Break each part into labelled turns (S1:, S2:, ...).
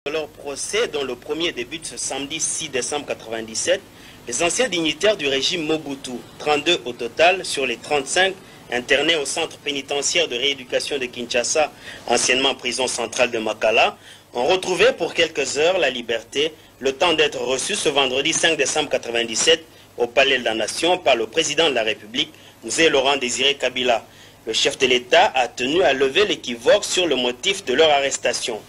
S1: De leur procès, dont le premier débute ce samedi 6 décembre 1997, les anciens dignitaires du régime Mobutu, 32 au total sur les 35 internés au centre pénitentiaire de rééducation de Kinshasa, anciennement prison centrale de Makala, ont retrouvé pour quelques heures la liberté, le temps d'être reçus ce vendredi 5 décembre 1997 au Palais de la Nation par le président de la République, Mzee Laurent Désiré Kabila. Le chef de l'État a tenu à lever l'équivoque sur le motif de leur arrestation.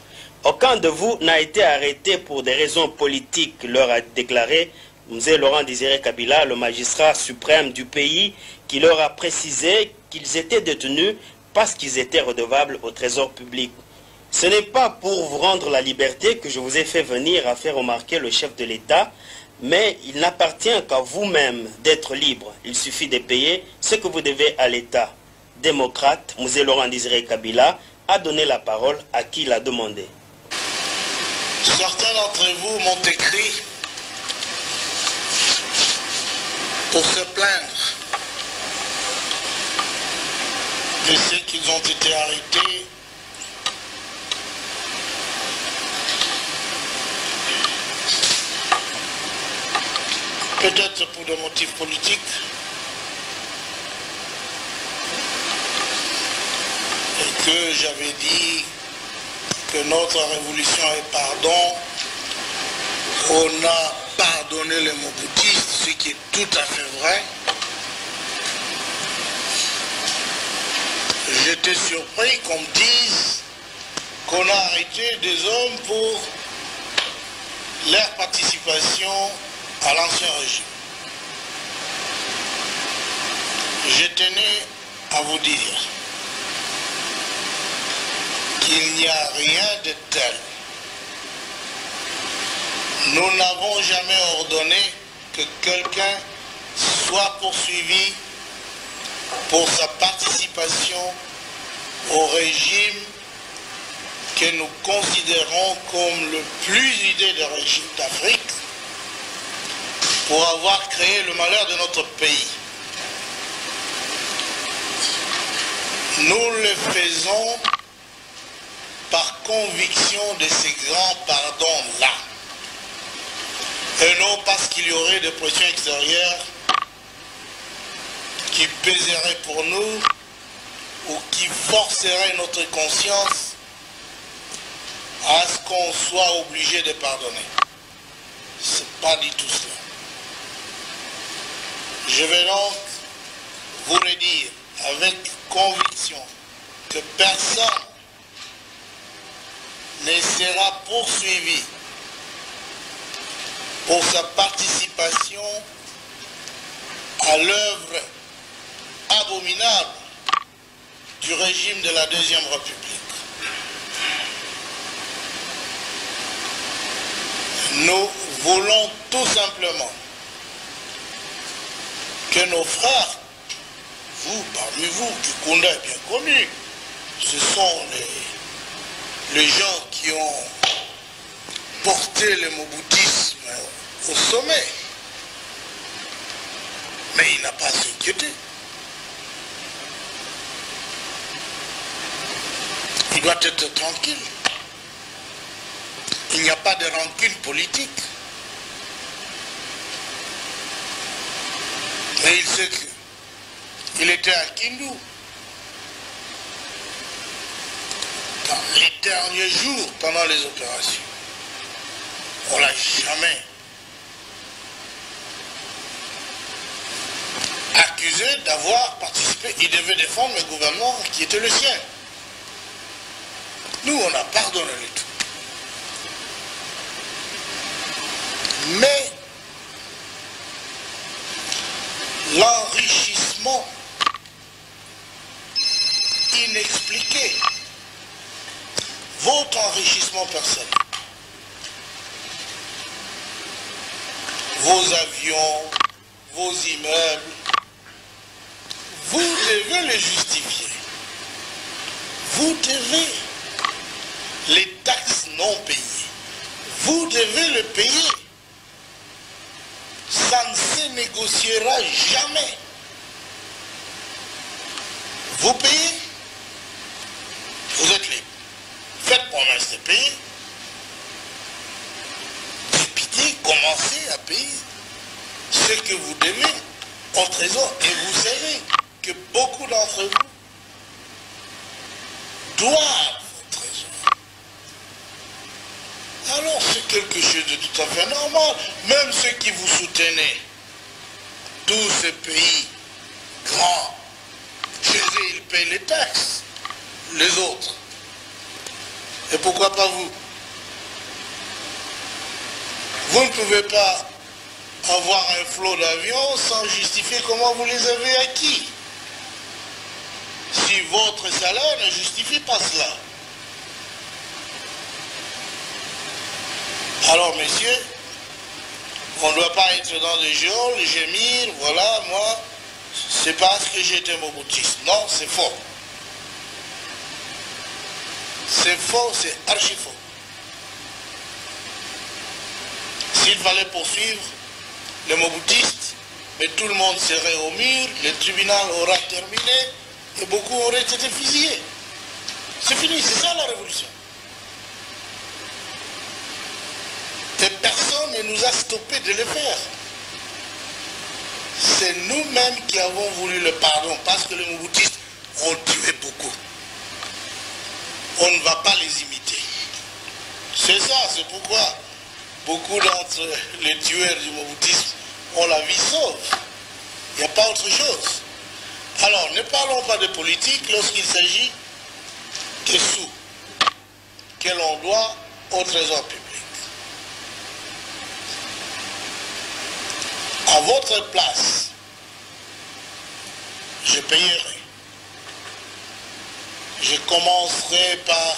S1: Aucun de vous n'a été arrêté pour des raisons politiques, leur a déclaré Mzee Laurent Désiré Kabila, le magistrat suprême du pays, qui leur a précisé qu'ils étaient détenus parce qu'ils étaient redevables au trésor public. Ce n'est pas pour vous rendre la liberté que je vous ai fait venir, a fait remarquer le chef de l'État, mais il n'appartient qu'à vous-même d'être libre. Il suffit de payer ce que vous devez à l'État. Démocrate, Mzee Laurent Désiré Kabila a donné la parole à qui l'a demandé.
S2: Certains d'entre vous m'ont écrit pour se plaindre de ceux qu'ils ont été arrêtés peut-être pour des motifs politiques, et que j'avais dit que notre révolution est pardon. On a pardonné les Mobutistes, ce qui est tout à fait vrai. J'étais surpris qu'on me dise qu'on a arrêté des hommes pour leur participation à l'ancien régime. Je tenais à vous dire qu'il n'y a rien de tel. Nous n'avons jamais ordonné que quelqu'un soit poursuivi pour sa participation au régime que nous considérons comme le plus hideux des régimes d'Afrique pour avoir créé le malheur de notre pays. Nous le faisons par conviction de ces grands pardons-là, et non parce qu'il y aurait des pressions extérieures qui pèseraient pour nous ou qui forceraient notre conscience à ce qu'on soit obligé de pardonner. Ce n'est pas du tout cela. Je vais donc vous le dire avec conviction que personne ne sera poursuivi pour sa participation à l'œuvre abominable du régime de la Deuxième République. Nous voulons tout simplement que nos frères, vous, parmi vous, Kikunda est bien connu, ce sont les gens qui ont porté le moboutisme au sommet. Mais il n'a pas à s'inquiéter. Il doit être tranquille. Il n'y a pas de rancune politique. Mais il sait qu'il était à Kindu. Dans les derniers jours, pendant les opérations, on ne l'a jamais accusé d'avoir participé. Il devait défendre le gouvernement qui était le sien. Nous, on a pardonné le tout. Mais l'enrichissement inexpliqué, votre enrichissement personnel, vos avions, vos immeubles, vous devez les justifier. Vous devez les taxes non payées. Vous devez le payer. Ça ne se négociera jamais. Vous payez, vous êtes libre. Faites promesse de payer. commencez à payer ce que vous devez au trésor. Et vous savez que beaucoup d'entre vous doivent au trésor. Alors c'est quelque chose de tout à fait normal. Même ceux qui vous soutenaient, tous ces pays grands, chez eux ils payent les taxes, les autres. Et pourquoi pas vous? Vous ne pouvez pas avoir un flot d'avions sans justifier comment vous les avez acquis. Si votre salaire ne justifie pas cela. Alors messieurs, on ne doit pas être dans des geôles, gémir, voilà, moi, c'est parce que j'étais moboutiste. Non, c'est faux. C'est faux, c'est archi faux. S'il fallait poursuivre les moboutistes, mais tout le monde serait au mur, le tribunal aura terminé et beaucoup auraient été fusillés. C'est fini, c'est ça la révolution. Et personne ne nous a stoppé de le faire. C'est nous-mêmes qui avons voulu le pardon parce que les moboutistes ont tué beaucoup. On ne va pas les imiter. C'est ça, c'est pourquoi beaucoup d'entre les tueurs du moboutisme ont la vie sauve. Il n'y a pas autre chose. Alors, ne parlons pas de politique lorsqu'il s'agit des sous que l'on doit au trésor public. À votre place, je payerai. Je commencerai par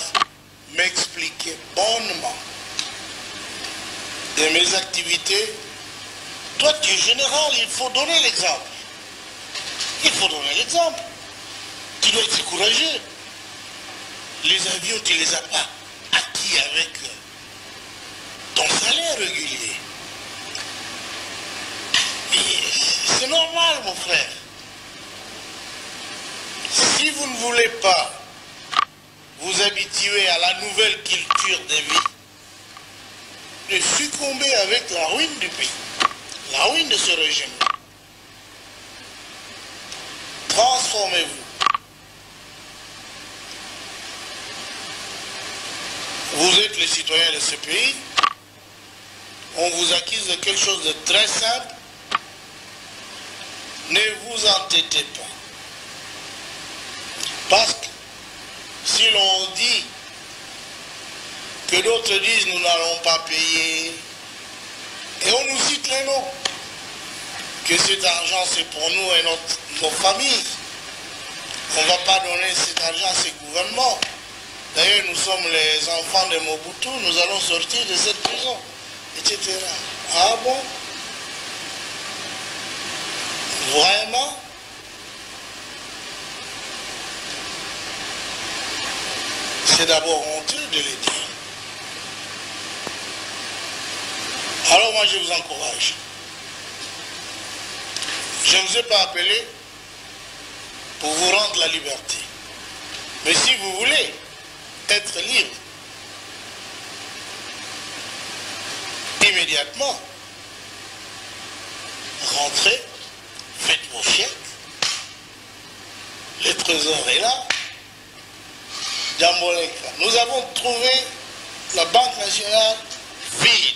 S2: m'expliquer bonnement de mes activités. Toi, tu es général, il faut donner l'exemple. Il faut donner l'exemple. Tu dois être courageux. Les avions, tu ne les as pas acquis avec ton salaire régulier. C'est normal, mon frère. Si vous ne voulez pas vous habituer à la nouvelle culture de vie, de succomber avec la ruine du pays, la ruine de ce régime. Transformez-vous. Vous êtes les citoyens de ce pays. On vous accuse de quelque chose de très simple. Ne vous entêtez pas. Parce que si l'on dit que d'autres disent nous n'allons pas payer, et on nous cite les noms, que cet argent c'est pour nous et nos familles, on ne va pas donner cet argent à ces gouvernements. D'ailleurs nous sommes les enfants de Mobutu, nous allons sortir de cette prison, etc. Ah bon? Vraiment? C'est d'abord honteux de le dire. Alors moi je vous encourage. Je ne vous ai pas appelé pour vous rendre la liberté. Mais si vous voulez être libre, immédiatement, rentrez, faites vos chèques, le trésor est là, Djamboleka. Nous avons trouvé la Banque nationale vide.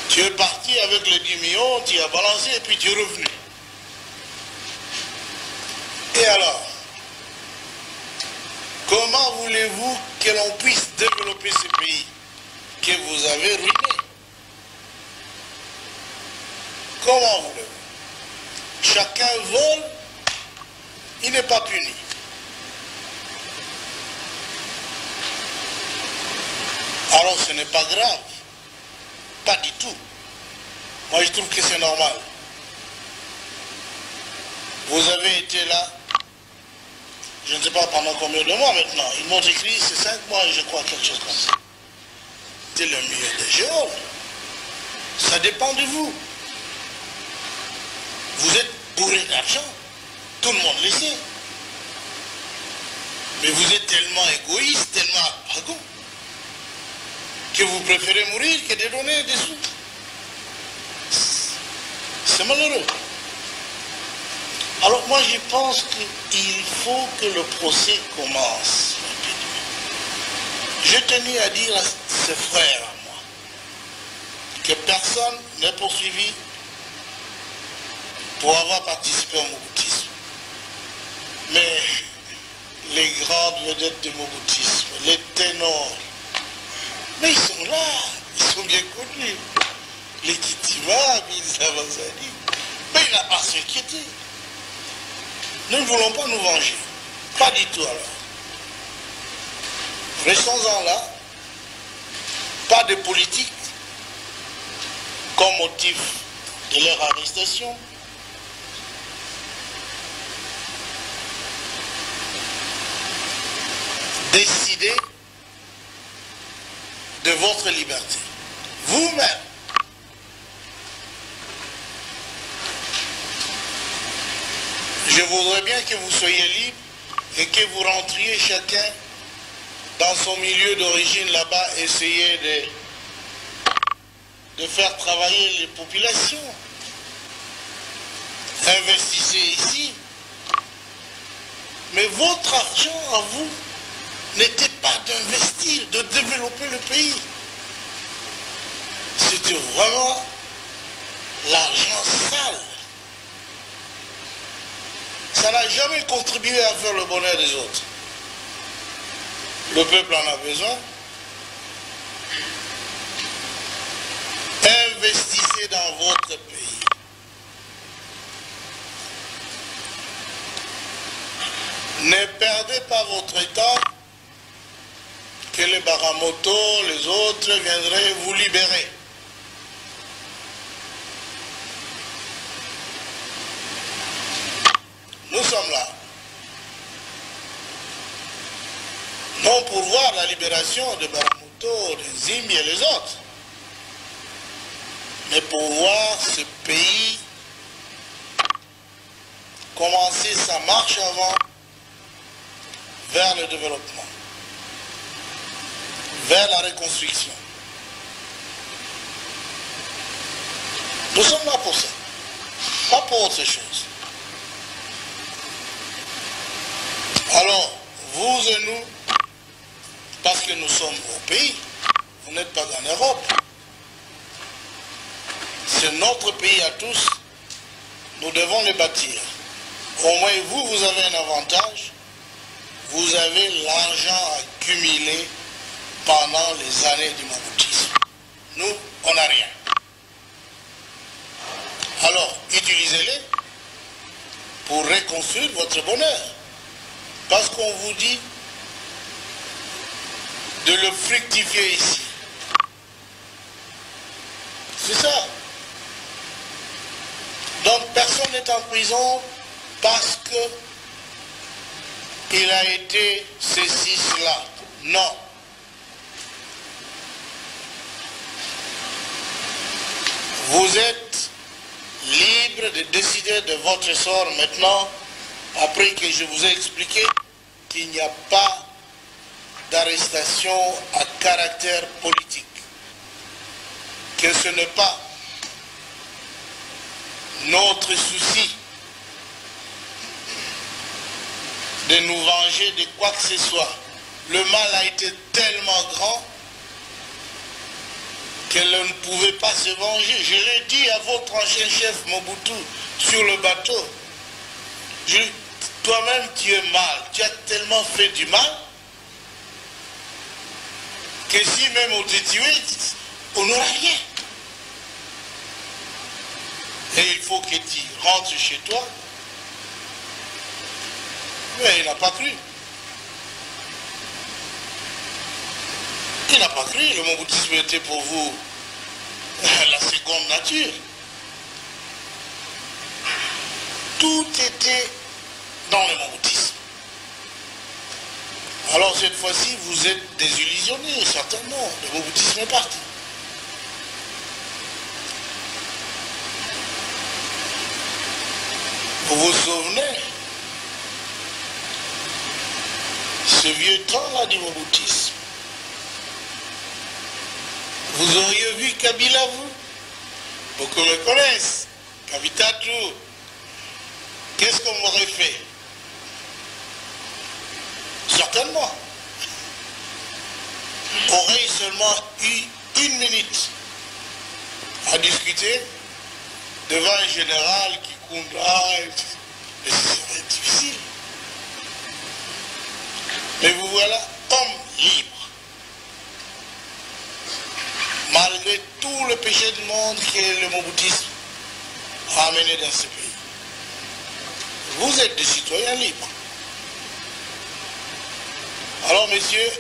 S2: Tu es parti avec les 10 millions, tu as balancé et puis tu es revenu. Et alors, comment voulez-vous que l'on puisse développer ce pays que vous avez ruiné? Comment voulez-vous? Chacun vole, il n'est pas puni. Alors ce n'est pas grave. Pas du tout. Moi, je trouve que c'est normal. Vous avez été là, je ne sais pas pendant combien de mois maintenant. Ils m'ont écrit, c'est 5 mois, je crois, quelque chose comme ça. C'est le milieu des géants. Ça dépend de vous. Vous êtes bourré d'argent. Tout le monde le sait. Mais vous êtes tellement égoïste, tellement arrogant, préférez mourir que de donner des sous. C'est malheureux. Alors moi je pense qu'il faut que le procès commence rapidement. Je tenais à dire à ces frères à moi que personne n'est poursuivi pour avoir participé au moboutisme. Mais les grandes vedettes du moboutisme, les ténors, mais ils sont là, ils sont bien connus. Les Kitima, les Avazani, mais il n'a pas à s'inquiéter. Nous ne voulons pas nous venger. Pas du tout alors. Restons-en là. Pas de politique comme motif de leur arrestation. Décidez de votre liberté. Vous-même. Je voudrais bien que vous soyez libre et que vous rentriez chacun dans son milieu d'origine là-bas, essayer de faire travailler les populations. Investissez ici. Mais votre argent à vous n'était pas d'investir, de développer le pays. C'était vraiment l'argent sale. Ça n'a jamais contribué à faire le bonheur des autres. Le peuple en a besoin. Investissez dans votre pays. Ne perdez pas votre temps que les Baramoto, les autres viendraient vous libérer. Nous sommes là. Non pour voir la libération de Baramoto, des Zimbi et les autres, mais pour voir ce pays commencer sa marche avant vers le développement, vers la reconstruction. Nous sommes là pour ça, pas pour autre chose. Alors, vous et nous, parce que nous sommes au pays, vous n'êtes pas en Europe. C'est notre pays à tous, nous devons le bâtir. Au moins vous, vous avez un avantage, vous avez l'argent accumulé pendant les années du moboutisme. Nous, on n'a rien. Alors, utilisez-les pour reconstruire votre bonheur. Parce qu'on vous dit de le fructifier ici. C'est ça. Donc personne n'est en prison parce qu'il a été ceci, cela. Non. Vous êtes libre de décider de votre sort maintenant, après que je vous ai expliqué qu'il n'y a pas d'arrestation à caractère politique, que ce n'est pas notre souci de nous venger de quoi que ce soit. Le mal a été tellement grand qu'elle ne pouvait pas se venger. Je l'ai dit à votre ancien chef Mobutu sur le bateau. Toi-même tu es mal, tu as tellement fait du mal que si même on te tuait, on n'aura rien. Et il faut que tu rentres chez toi. Mais il n'a pas cru. Il n'a pas cru. Le moboutisme était pour vous la seconde nature. Tout était dans le moboutisme. Alors cette fois-ci, vous êtes désillusionnés, certainement. Le moboutisme est parti. Vous vous souvenez, ce vieux temps-là du moboutisme, Vous auriez vu Kabila, vous? Beaucoup me connaissent. Kabitatu. Qu'est-ce qu'on m'aurait fait? Certainement. Aurait seulement eu 1 minute à discuter devant un général qui compte. Ce serait difficile. Mais vous voilà homme libre. Malgré tout le péché du monde que le moboutisme a amené dans ce pays. Vous êtes des citoyens libres. Alors, messieurs,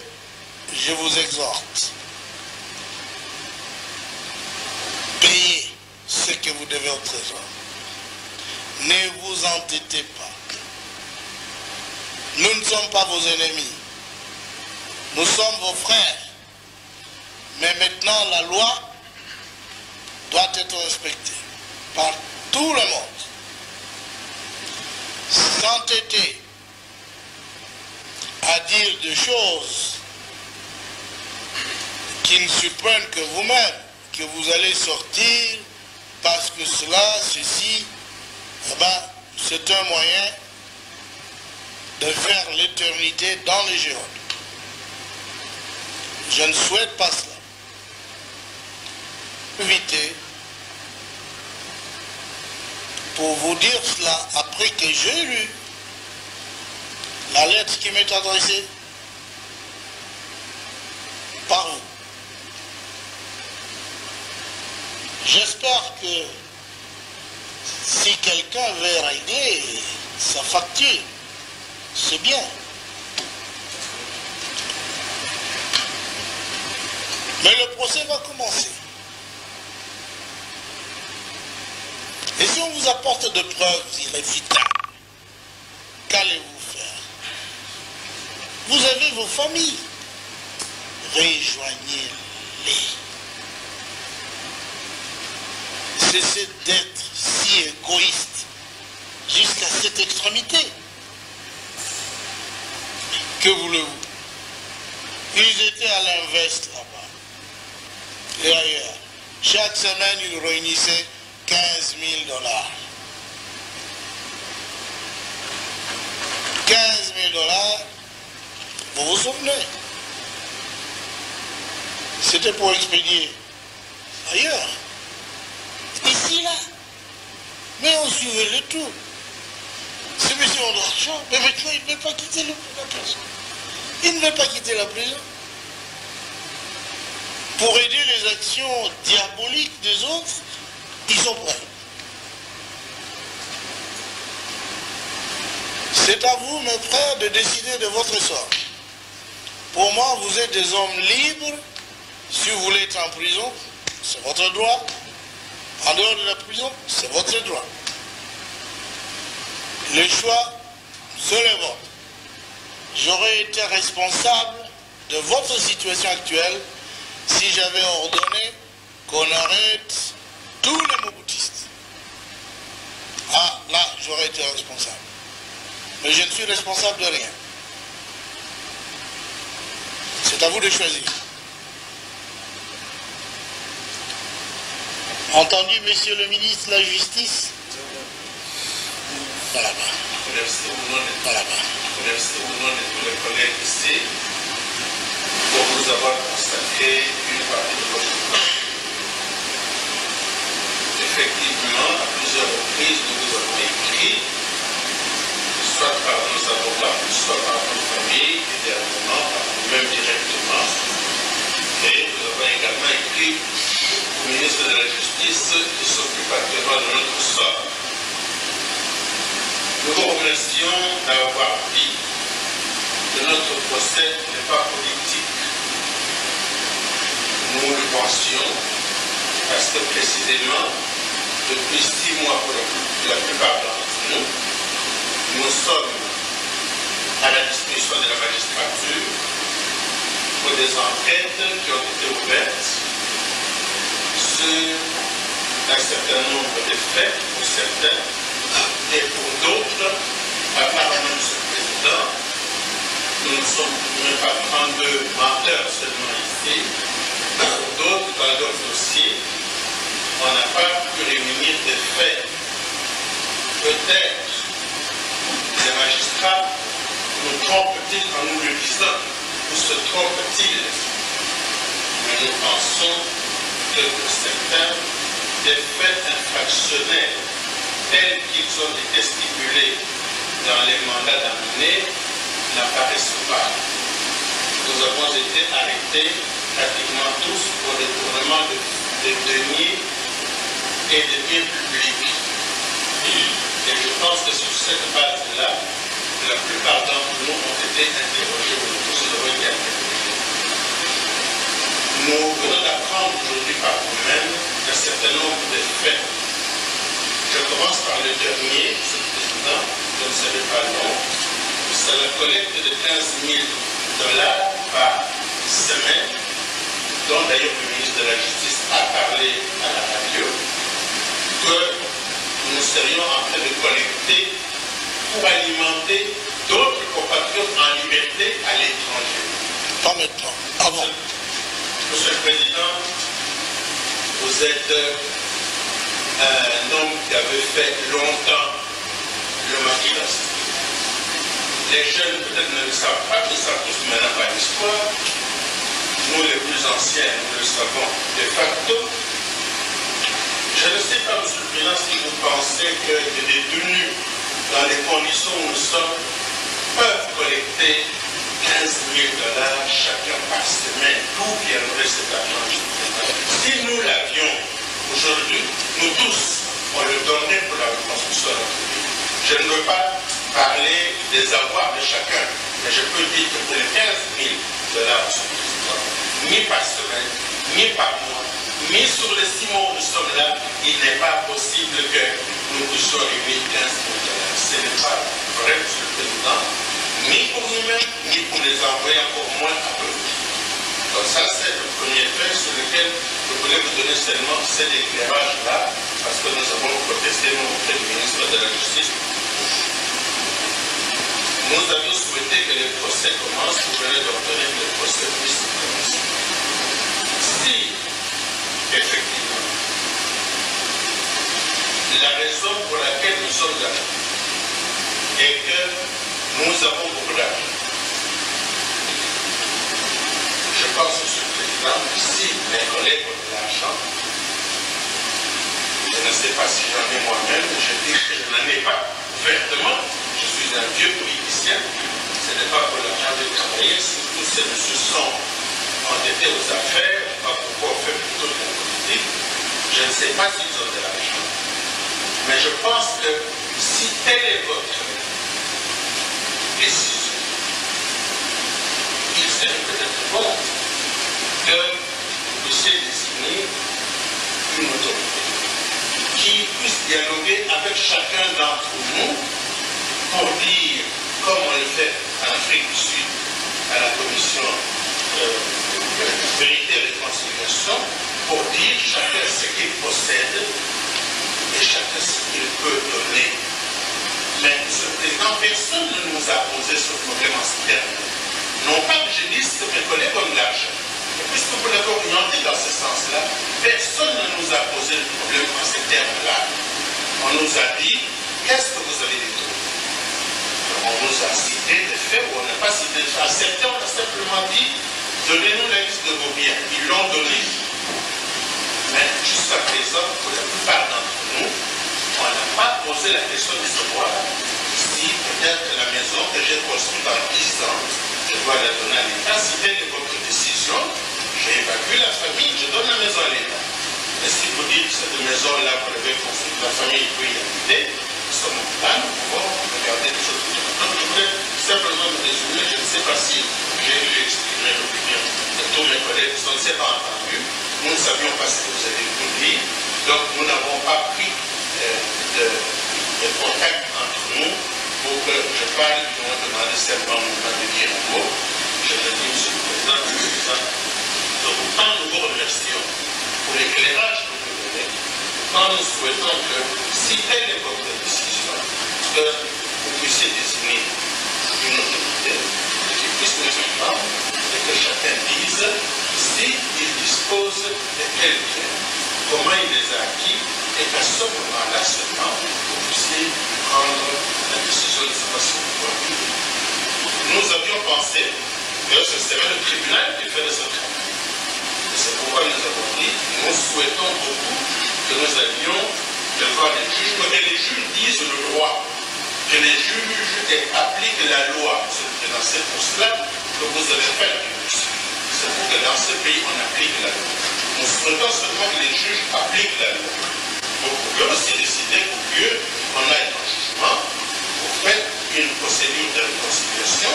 S2: je vous exhorte. Payez ce que vous devez au trésor. Ne vous entêtez pas. Nous ne sommes pas vos ennemis. Nous sommes vos frères. Mais maintenant, la loi doit être respectée par tout le monde. S'entêter à dire des choses qui ne surprennent que vous-même, que vous allez sortir parce que cela, ceci, c'est un moyen de faire l'éternité dans les géodes. Je ne souhaite pas cela. Éviter pour vous dire cela après que j'ai lu la lettre qui m'est adressée par vous. J'espère que si quelqu'un veut régler sa facture, c'est bien. Mais le procès va commencer. Et si on vous apporte de preuves irréfutables, qu'allez-vous faire? Vous avez vos familles. Rejoignez-les. Cessez d'être si égoïste jusqu'à cette extrémité. Que voulez-vous? Ils étaient à l'invest là-bas et ailleurs. Chaque semaine, ils réunissaient 15 000 $. 15 000 $, vous vous souvenez? C'était pour expédier ailleurs. Ici, là. Mais on suivait le tout. Ces messieurs ont de l'argent, mais maintenant ils ne veulent pas quitter la prison. Ils ne veulent pas quitter la prison. Pour aider les actions diaboliques des autres, ils sont prêts. C'est à vous, mes frères, de décider de votre sort. Pour moi, vous êtes des hommes libres. Si vous voulez être en prison, c'est votre droit. En dehors de la prison, c'est votre droit. Le choix, c'est le vôtre. J'aurais été responsable de votre situation actuelle si j'avais ordonné qu'on arrête tous les moboutistes. Ah, là, j'aurais été responsable. Mais je ne suis responsable de rien. C'est à vous de choisir. Entendu, monsieur le ministre de la Justice? Voilà.
S3: Merci au nom de tous les collègues ici pour nous avoir consacré une partie de votre temps. Effectivement, à plusieurs reprises, nous vous avons écrit, soit par nos avocats, soit par nos familles, et dernièrement par nous-mêmes directement. Et nous avons également écrit au ministre de la Justice qui s'occupe actuellement de notre sort. Nous vous remercions d'avoir dit que notre procès n'est pas politique. Nous le pensions parce que précisément, depuis 6 mois pour la plupart d'entre nous, nous sommes à la disposition de la magistrature pour des enquêtes qui ont été ouvertes sur un certain nombre de faits, pour certains, et pour d'autres, apparemment, M. le Président, nous ne sommes même pas 32 menteurs seulement ici, pour d'autres, dans d'autres dossiers, on n'a pas pu réunir des faits. Peut-être les magistrats nous trompent-ils en nous le disant, ou se trompent-ils? Mais nous pensons que pour certains, des faits infractionnels tels qu'ils ont été stipulés dans les mandats d'amener n'apparaissent pas. Nous avons été arrêtés pratiquement tous pour détournement de deniers et de biens publics. Et je pense que sur cette base-là, la plupart d'entre nous ont été interrogés, ou tous avons été interrogés. Nous venons d'apprendre aujourd'hui par nous-mêmes un certain nombre de faits. Je commence par le dernier, M. le Président, je ne serai pas long. C'est la collecte de 15 000 $ par semaine, dont d'ailleurs le ministre de la Justice a parlé à la radio, que nous serions en train de collecter pour alimenter d'autres compatriotes en liberté à l'étranger.
S2: Pas maintenant, avant.
S3: Monsieur le Président, vous êtes un homme qui avait fait longtemps le maquis d'Astrie. Les jeunes peut-être ne le savent pas, ils savent tous maintenant par l'histoire. Nous les plus anciens, nous le savons de facto. Je ne sais pas, Monsieur le Président, si vous pensez que des détenus, dans les conditions où nous sommes, peuvent collecter 15 000 $ chacun par semaine. D'où viendrait cet argent? Si nous l'avions aujourd'hui, nous tous, on le donnerait pour la reconstruction de notre pays. Je ne veux pas parler des avoirs de chacun, mais je peux dire que pour les 15 000 $, ni par semaine, ni par mois, ni sur les 6 mois où nous sommes là, il n'est pas possible que nous puissions réunir 15 000 $. Ce n'est pas vrai, Monsieur le Président, ni pour nous-mêmes, ni pour les envoyer, encore moins à eux. Donc ça, c'est le premier fait sur lequel je voulais vous donner seulement cet éclairage-là, parce que nous avons protesté auprès du ministre de la Justice. Nous avions souhaité que les procès commencent, vous venez d'ordonner que les procès puissent commencer. Si, effectivement, la raison pour laquelle nous sommes là est que nous avons beaucoup d'argent. Je pense, Monsieur le Président, si mes collègues ont de l'argent, je ne sais pas si j'en ai moi-même, je dis que je n'en ai pas ouvertement. Je suis un vieux politicien, ce n'est pas pour l'argent de travailler, si tous ces messieurs sont endettés aux affaires, je ne sais pas pourquoi on fait plutôt de la politique, je ne sais pas s'ils ont de l'argent. Mais je pense que si telle est votre décision, il serait peut-être bon que vous puissiez désigner une autorité qui puisse dialoguer avec chacun d'entre nous pour dire, comme on le fait en Afrique du Sud, à la commission vérité et réconciliation, pour dire chacun ce qu'il possède et chacun ce qu'il peut donner. Mais, Monsieur le Président, personne ne nous a posé ce problème en ces termes. Non pas que je dise que mes collègues ont de l'argent. Et puisque vous l'avez orienté dans ce sens-là, personne ne nous a posé le problème en ces termes-là. On nous a dit, qu'est-ce que vous avez détruit? On nous a cité des faits où on n'a pas cité des faits. Certains, on a simplement dit, donnez-nous la liste de vos biens. Ils l'ont donné. Mais jusqu'à présent, pour la plupart d'entre nous, on n'a pas posé la question de savoir si peut-être la maison que j'ai construite en 10 ans, je dois la donner à l'État. Si telle est votre décision, j'ai évacué la famille, je donne la maison à l'État. Mais si vous dites que cette maison-là, vous l'avez construite, la famille peut y habiter, à ce moment-là, nous pouvons regarder les choses. Donc, je voulais simplement me résumer, je ne sais pas si j'ai dû exprimer l'opinion de tous mes collègues, on ne s'est pas entendu, nous ne savions pas ce que vous avez pu dire, donc nous n'avons pas pris de contact entre nous pour que je parle, ils m'ont demandé simplement de dire un mot. Je le dis, Monsieur le Président, donc quand nous vous remercions pour l'éclairage que vous donnez, quand nous souhaitons que, si telle est votre décision, que vous puissiez désigner une autorité qui puisse nous entendre et que chacun dise s'il dispose de tels biens, comment il les a acquis, et qu'à ce moment-là seulement, vous puissiez prendre la décision de savoir si vous pouvez appliquer. Nous avions pensé que ce serait le tribunal qui ferait ce travail. Et c'est pourquoi nous avons dit, nous souhaitons beaucoup que nous allions devant les juges, que les juges disent le droit, que les juges appliquent la loi. C'est pour cela que vous avez fait la révolution. C'est pour que dans ce pays, on applique la loi. Nous souhaitons seulement que les juges appliquent la loi. Donc, vous pouvez aussi décider qu'au lieu qu'on aille en jugement, vous faites une procédure de réconciliation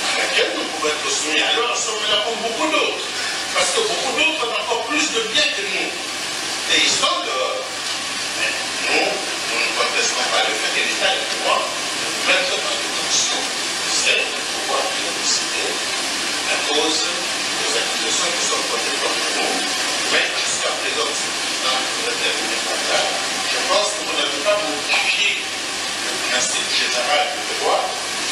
S3: à laquelle nous pouvons être soumis. Alors, nous sommes là comme beaucoup d'autres. Parce que beaucoup d'autres ont encore plus de biens que nous. Et ils sont dehors. Mais nous ne contestons pas le fait que l'État ait le droit de nous mettre dans détention. C'est le pouvoir qui a décidé à cause des accusations qui sont portées contre nous. Mais jusqu'à présent, dans le terminé par là, je pense que vous n'avez pas modifié le principe général du droit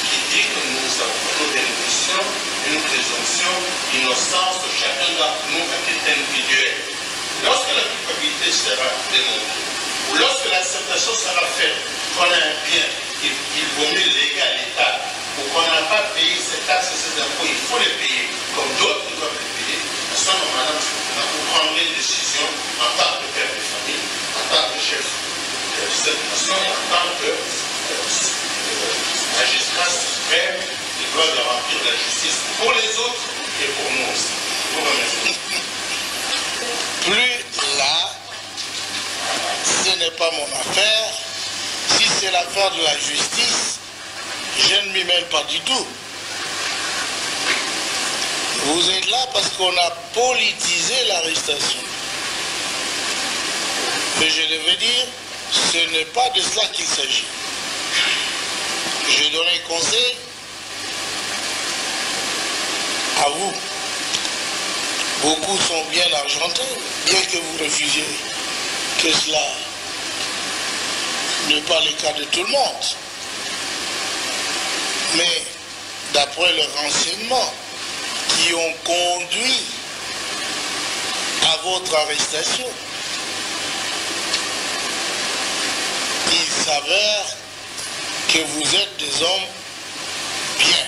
S3: qui dit que nous avons nos délégations, une présomption d'innocence de chacun d'entre nous à titre individuel. Lorsque la culpabilité sera démontrée, ou lorsque l'acceptation sera faite qu'on a un bien qu'il vaut mieux léguer à l'État, ou qu'on n'a pas payé ces taxes et ces impôts, il faut les payer, comme d'autres doivent les payer, à ce moment-là, vous prendrez une décision en tant que père de famille, en tant que chef de cette nation, en tant que magistrat suprême qui doit garantir la justice pour les autres et pour nous aussi. Je vous remercie.
S2: Plus là, ce n'est pas mon affaire. Si c'est l'affaire de la justice, je ne m'y mêle pas du tout. Vous êtes là parce qu'on a politisé l'arrestation. Mais je devais dire, ce n'est pas de cela qu'il s'agit. Je donne un conseil à vous. Beaucoup sont bien argentés, bien que vous refusiez que cela n'est pas le cas de tout le monde. Mais d'après les renseignements qui ont conduit à votre arrestation, il s'avère que vous êtes des hommes bien.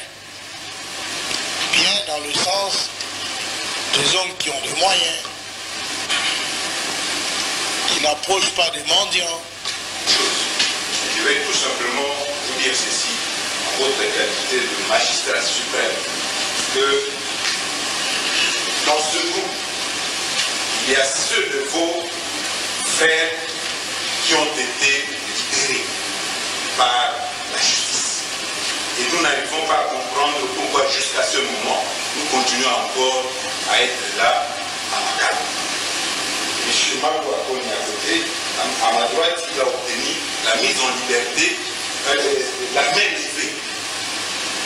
S2: Bien dans le sens des hommes qui ont des moyens, qui n'approchent pas des mendiants.
S4: Je vais tout simplement vous dire ceci, en votre qualité de magistrat suprême, que dans ce groupe, il y a ceux de vos frères qui ont été libérés par la justice. Et nous n'arrivons pas à comprendre pourquoi jusqu'à ce moment, nous continuons encore à être là à Ouakam. M. Marco Akoni à côté, à ma droite, il a obtenu la mise en liberté, la main levée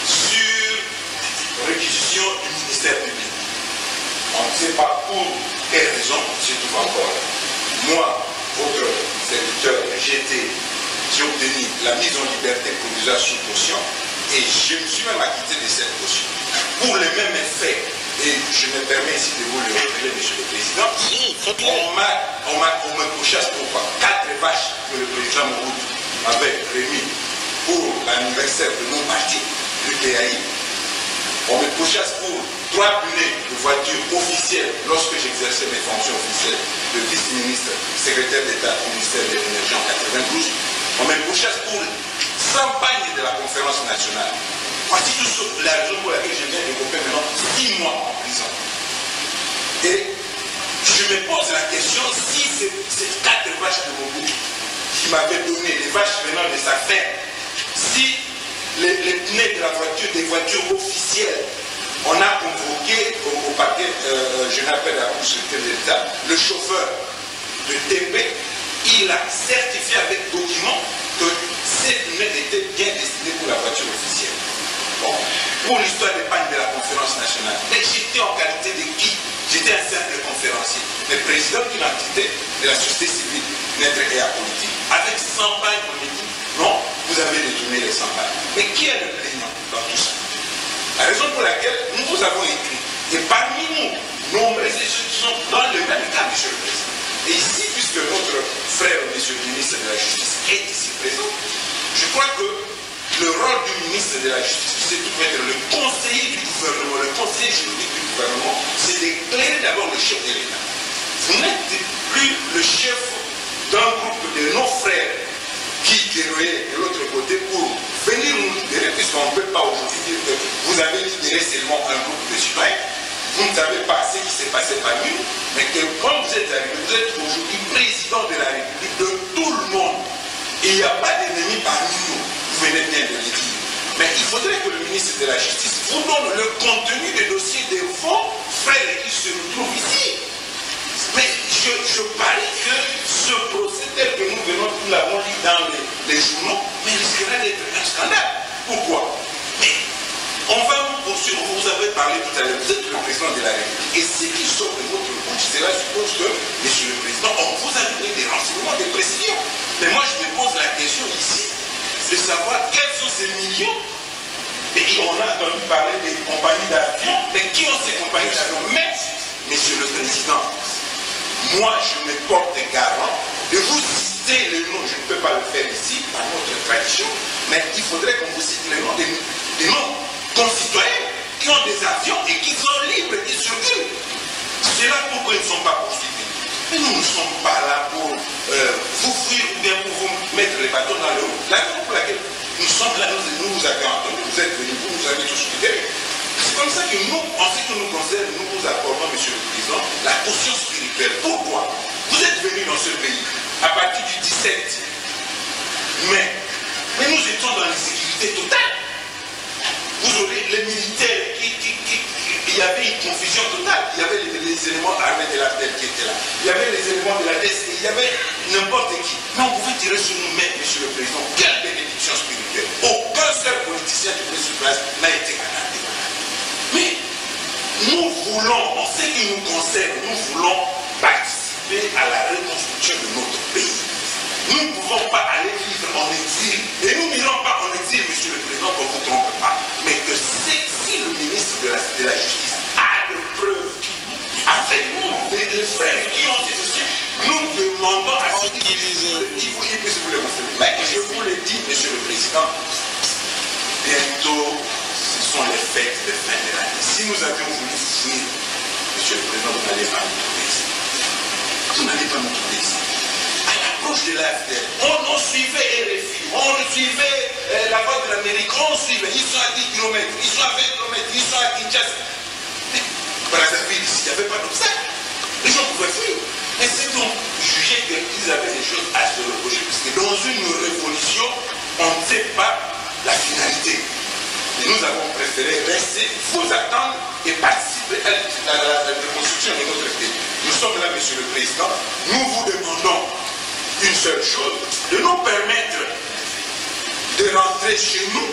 S4: sur réquisition du ministère public. On ne sait pas pour quelle raison c'est tout encore là. Moi, votre serviteur, j'ai obtenu la mise en liberté provisoire sous caution et je me suis même acquitté de cette caution. Pour les mêmes effets, et je me permets ici de vous le révéler, Monsieur le Président, on me pourchasse pour quoi 4 vaches que le président Mobutu avait remis pour l'anniversaire de mon parti, le PAI. On me pourchasse pour 3 pneus de voiture officielles lorsque j'exerçais mes fonctions officielles de vice-ministre, secrétaire d'État au ministère de l'Énergie en 92. On me pourchasse pour 100 pagnes de la conférence nationale. Voici tout la raison pour laquelle je viens développer maintenant 6 mois en prison. Et je me pose la question si ces 4 vaches de Mobutu qui m'avaient donné les vaches venant de sa ferme, si les pneus de la voiture, des voitures officielles, on a convoqué au parquet général de la sécurité de l'État le chauffeur de TP, il a certifié avec document que ces pneus étaient bien destinés pour la voiture officielle. Bon, pour l'histoire des pannes de la conférence nationale, mais j'étais en qualité de qui? J'étais un simple conférencier, le président d'une entité de la société civile, maître et apolitique. Avec 100 pannes, on me dit non, vous avez détourné les 100 pannes. Mais qui est le plaignant dans tout ça? La raison pour laquelle nous vous avons écrit, et parmi nous, nombreux institutions sont dans le même cas, M. le Président. Et ici, puisque notre frère, M. le ministre de la Justice, est ici présent, je crois que le rôle du ministre de la Justice, c'est de être le conseiller du gouvernement, le conseiller juridique du gouvernement, c'est d'éclairer d'abord le chef de l'État. Vous n'êtes plus le chef d'un groupe de nos frères qui guerroyaient de l'autre côté pour venir nous libérer, puisqu'on ne peut pas aujourd'hui dire que vous avez libéré seulement un groupe de citoyens. Vous ne savez pas ce qui s'est passé parmi nous, mais que quand vous êtes arrivé, vous êtes aujourd'hui président de la République de tout le monde. Et il n'y a pas d'ennemi parmi nous, vous venez bien de le dire. Mais il faudrait que le ministre de la Justice vous donne le contenu des dossiers de vos frères qui se trouvent ici. Mais je parie que ce procès tel que nous l'avons lu dans les journaux, mais risquera d'être un scandale. Pourquoi? Mais on va vous poursuivre. Vous avez parlé tout à l'heure, vous êtes le président de la République. Et ce qui sort de votre bouche, cela suppose que, monsieur le président, on vous a donné des renseignements, des précisions. Mais moi, je me pose la question ici, de savoir quels sont ces millions. Et on a entendu parler des compagnies d'avions. Mais qui ont ces compagnies d'avions? Mais, monsieur le président, moi, je me porte garant de vous citer les noms. Je ne peux pas le faire ici, par notre tradition, mais il faudrait qu'on vous cite les noms des noms concitoyens qui ont des avions et qui sont libres et qui circulent. C'est là pourquoi ils ne sont pas poursuivis. Mais nous ne sommes pas là pour vous fuir ou bien pour vous mettre les bâtons dans le haut. La raison pour laquelle nous sommes là, nous vous avions entendu, vous êtes venus, vous nous avez tous libérés. C'est comme ça que nous, en ce qui nous concerne, nous vous accordons, monsieur le président, la caution spirituelle. Pourquoi? Vous êtes venus dans ce pays à partir du 17 mai. Mais nous étions dans l'insécurité totale. Vous aurez les militaires il y avait une confusion totale. Il y avait les éléments armés de la terre qui étaient là. Il y avait les éléments de la DST. Il y avait n'importe qui. Mais on pouvait tirer sur nous-mêmes, monsieur le président. Quelle bénédiction spirituelle. Aucun seul politicien qui était sur place n'a été canardé. Mais nous voulons, en ce qui nous concerne, nous voulons participer à la reconstruction de notre pays. Nous ne pouvons pas aller vivre en exil. Et nous n'irons pas en exil, monsieur le président, qu'on ne vous trompe pas. Mais que si le ministre de la Justice a des preuves avec nous, les frères qui ont ces dossiers, nous demandons à ce qu'il puisse vous les montrer. Mais je vous le dis, monsieur le président, bientôt, ce sont les fêtes de fin de l'année. Si nous avions voulu fuir, monsieur le président, vous n'allez pas nous trouver ici. Vous n'allez pas nous trouver ici. À l'approche de l'AFDL, on suivait RFI, on suivait la voie de l'Amérique, on suivait. Ils sont à 10 km, ils sont à 20 km, ils sont à Kinshasa. Mais Brazzaville, ici, il n'y avait pas d'obstacle. Les gens pouvaient fuir. Mais c'est donc jugé qu'ils avaient des choses à se reprocher. Parce que dans une révolution, on ne sait pas la finalité. Et nous avons préféré rester, vous attendre et participer à la reconstruction de notre pays. Nous sommes là, monsieur le président. Nous vous demandons une seule chose, de nous permettre de rentrer chez nous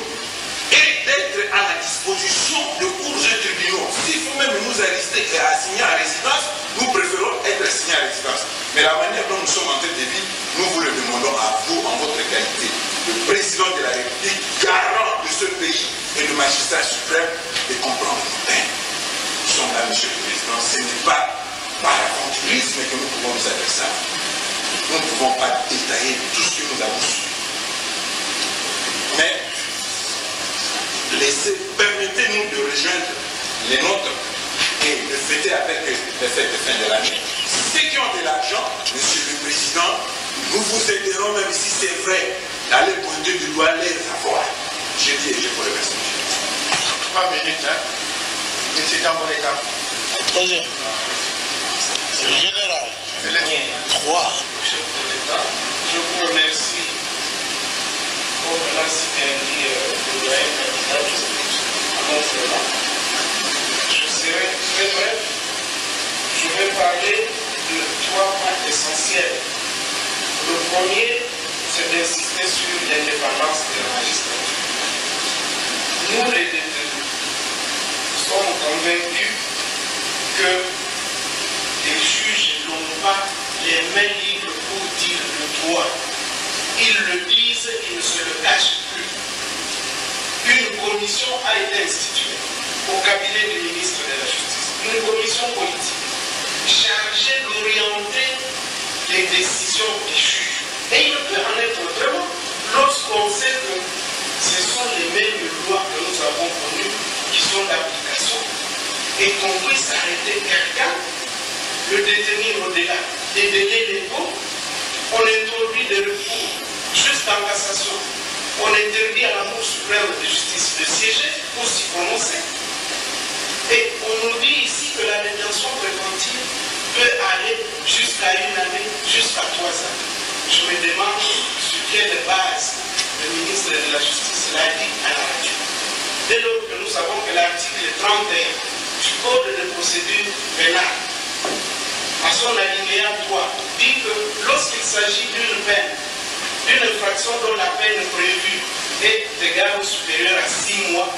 S4: et d'être à la disposition de cours et tribunaux. Si vous-même nous assignez à résidence, nous préférons être assignés à résidence. Mais la manière dont nous sommes en tête de vie, nous vous le demandons à vous, en votre qualité, de président de la République, garant de ce pays et de magistrat suprême, de comprendre nos peines. Nous sommes là, monsieur le président, ce n'est pas par aventurisme que nous pouvons nous adresser à vous. Nous ne pouvons pas détailler tout ce que nous avons subi. Mais permettez-nous de rejoindre les nôtres et de fêter avec les fêtes de fin de l'année. Ceux qui ont de l'argent, monsieur le président, nous vous aiderons, même si c'est vrai, à les pointer du doigt, les avoir. Je dis et je vous remercie.
S2: 3 minutes, hein. Monsieur Tamboreka. Le général. 3.
S3: Je vous remercie pour la synergie de doyen candidat à notre débat. Je serai très bref. Je vais parler de 3 points essentiels. Le premier, c'est d'insister sur l'indépendance de la magistrature. Nous, les détenus, sommes convaincus que les juges n'ont pas les mains libres pour dire le droit. Ils le disent, ils ne se le cachent plus. Une commission a été instituée au cabinet du ministre de la Justice. Une commission politique et qu'on puisse arrêter quelqu'un, le détenir au-delà des délais légaux, on introduit des recours juste en cassation. On interdit à la Cour suprême de justice de siéger pour s'y prononcer. Et on nous dit ici que la détention préventive peut aller jusqu'à 1 année, jusqu'à 3 ans. Je me demande sur quelle base le ministre de la Justice l'a dit à la radio. Dès lors que nous savons que l'article 31 du Code de procédure pénale, à son alinéa 3, dit que lorsqu'il s'agit d'une peine, d'une infraction dont la peine prévue est égale ou supérieure à 6 mois,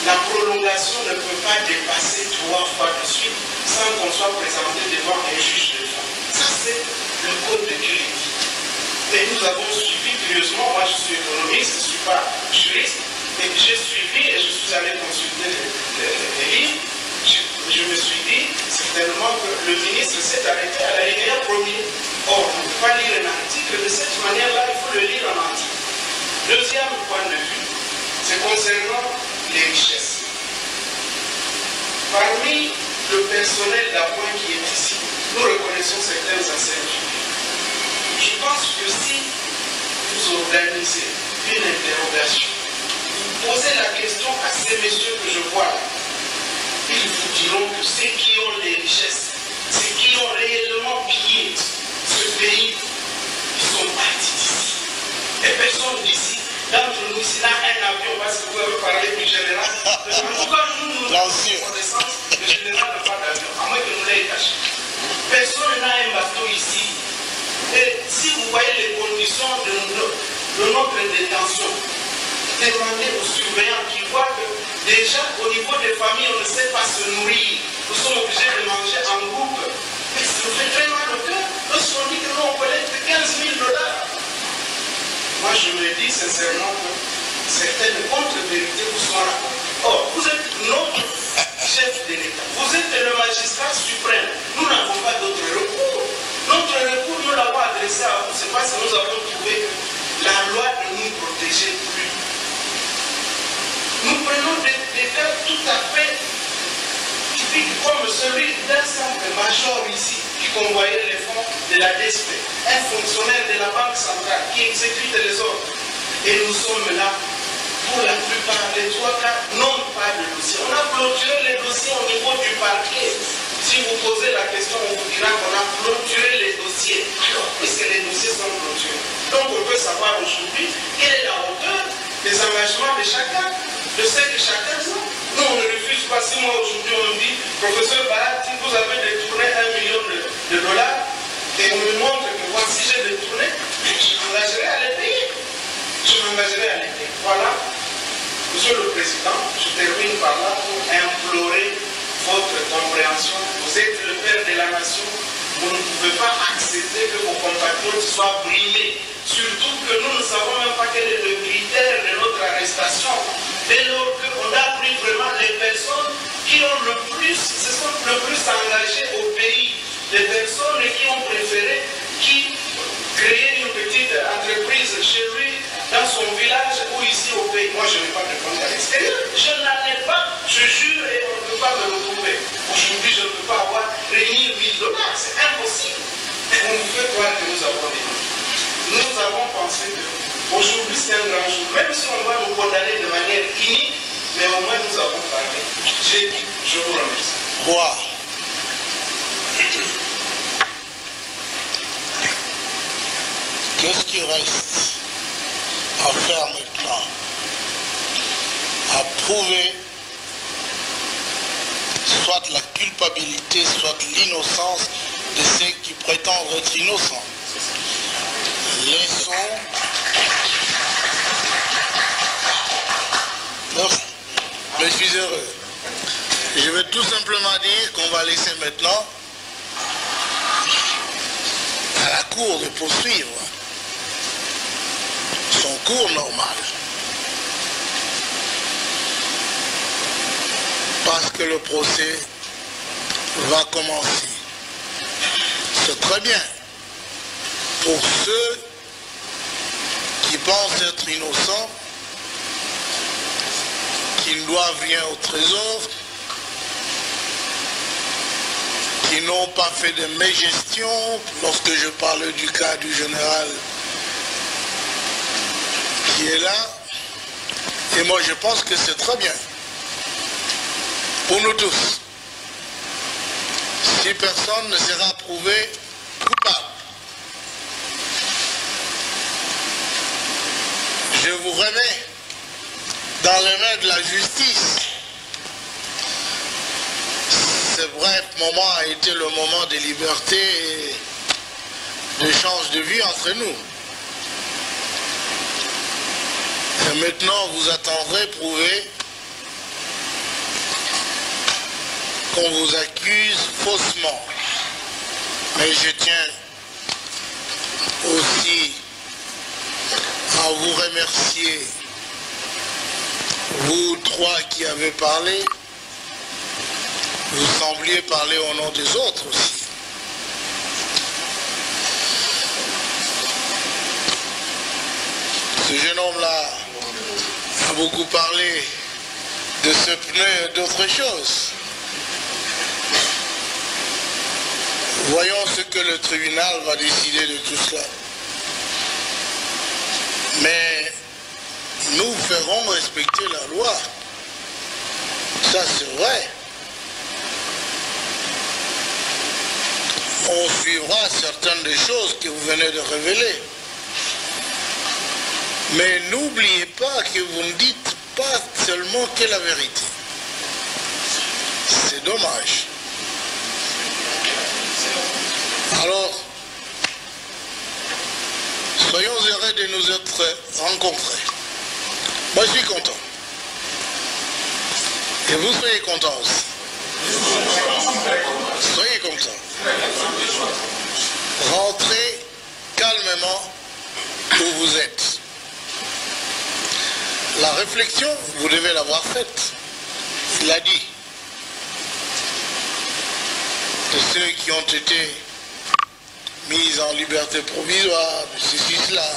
S3: la prolongation ne peut pas dépasser 3 fois de suite sans qu'on soit présenté devant un juge de fond. Ça, c'est le code de crédit. Et nous avons suivi curieusement, moi je suis économiste, je ne suis pas juriste, et j'ai suivi et je suis allé consulter les livres. Je me suis dit certainement que le ministre s'est arrêté à l'alinéa 1er. Or, on ne peut pas lire un article de cette manière-là, il faut le lire en entier. Deuxième point de vue, c'est concernant les richesses. Parmi le personnel d'appoint qui est ici, nous reconnaissons certaines incertitudes. Je pense que si vous organisez une interrogation, vous posez la question à ces messieurs que je vois là, ils vous diront que ceux qui ont les richesses, ceux qui ont réellement pillé ce pays, ils sont partis d'ici. Et personne d'ici, d'entre nous, ici, n'a un avion, parce que vous avez parlé du général. En tout cas, nous avons connaissance, le général n'a pas d'avion, à moins que nous l'ayons caché. Personne n'a un bateau ici. Et si vous voyez les conditions de notre détention, demandez aux surveillants qui voient que déjà au niveau des familles, on ne sait pas se nourrir. Nous sommes obligés de manger en groupe. Mais ça nous fait très mal au cœur. Lorsqu'on dit que nous, on collecte 15 000 $. Moi, je me dis sincèrement que certaines contre-vérités vous sont racontées. Or, vous êtes notre chef de l'État. Vous êtes le magistrat suprême. Nous n'avons pas d'autre recours. Notre recours, nous l'avons adressé à vous. C'est parce que nous avons trouvé que la loi ne nous protégeait plus. Nous prenons des cas tout à fait typiques comme celui d'un simple major ici qui convoyait les fonds de la DSP, un fonctionnaire de la Banque centrale qui exécute les ordres. Et nous sommes là, pour la plupart, les 3 cas n'ont pas de dossier. On a clôturé les dossiers au niveau du parquet. Si vous posez la question, on vous dira qu'on a clôturé les dossiers. Alors, puisque les dossiers sont clôturés, donc on peut savoir aujourd'hui quelle est la hauteur des engagements de chacun, de ce que chacun fait. Nous, on ne refuse pas. Si moi aujourd'hui on me dit, professeur Bahati, vous avez détourné 1 million de $, et on me montre que voici j'ai détourné, je m'engagerai à les payer. Je m'engagerai à les payer. Voilà. Monsieur le Président, je termine par là pour implorer votre compréhension. Vous êtes le père de la nation. Vous ne pouvez pas accepter que vos compatriotes soient brimés. Surtout que nous ne savons même pas quel est le critère de notre arrestation. Dès lors qu'on a pris vraiment les personnes qui ont le plus, se sont le plus engagées au pays. Des personnes qui ont préféré créer une petite entreprise chez lui, dans son village ou ici au pays. Moi, je n'ai pas de compte à l'extérieur. Je n'en ai pas, je jure, et on ne peut pas me retrouver. Aujourd'hui, je ne peux pas avoir réuni 1 000 $. C'est impossible. On nous fait croire que nous avons des gens. Nous avons pensé qu'aujourd'hui, c'est un grand jour. Même si on va nous condamner de manière unique, mais au moins nous avons parlé. J'ai dit, je vous remercie.
S2: Quoi? Qu'est-ce qui reste à faire maintenant? À prouver soit la culpabilité, soit l'innocence de ceux qui prétendent être innocents. Laissons... Merci. Mais je suis heureux. Je vais tout simplement dire qu'on va laisser maintenant à la Cour de poursuivre son cours normal. Parce que le procès va commencer. C'est très bien. Pour ceux qui pensent être innocents, qui ne doivent rien au trésor, qui n'ont pas fait de mégestion lorsque je parle du cas du général qui est là. Et moi je pense que c'est très bien pour nous tous. Si personne ne sera prouvé coupable, je vous remets dans les mains de la justice. Ce bref moment a été le moment de liberté et d'échange de vie entre nous. Et maintenant, vous attendrez prouver qu'on vous accuse faussement. Mais je tiens aussi à vous remercier, vous trois qui avez parlé. Vous sembliez parler au nom des autres aussi. Ce jeune homme-là a beaucoup parlé de ce pneu et d'autres choses. Voyons ce que le tribunal va décider de tout cela. Mais nous ferons respecter la loi. Ça, c'est vrai. On suivra certaines des choses que vous venez de révéler. Mais n'oubliez pas que vous ne dites pas seulement que la vérité. C'est dommage. Alors, soyons heureux de nous être rencontrés. Moi, je suis content. Et vous soyez contents aussi. Soyez contents. Rentrez calmement où vous êtes. La réflexion, vous devez l'avoir faite. Il a dit. De ceux qui ont été mis en liberté provisoire, de ceci, cela.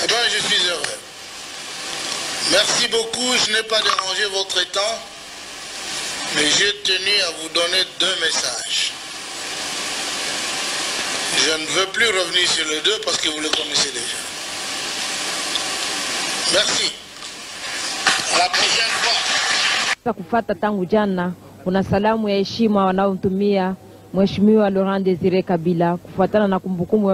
S2: Eh bien, je suis heureux. Merci beaucoup, je n'ai pas dérangé votre temps, mais j'ai tenu à vous donner 2 messages. Je ne veux plus revenir sur les 2 parce que vous le connaissez déjà. Merci. À la prochaine fois.
S5: Kufata tangu jana, kuna salamu ya heshima wanaotumia Mheshimiwa Laurent Désiré Kabila kufuatana na kumbukumbu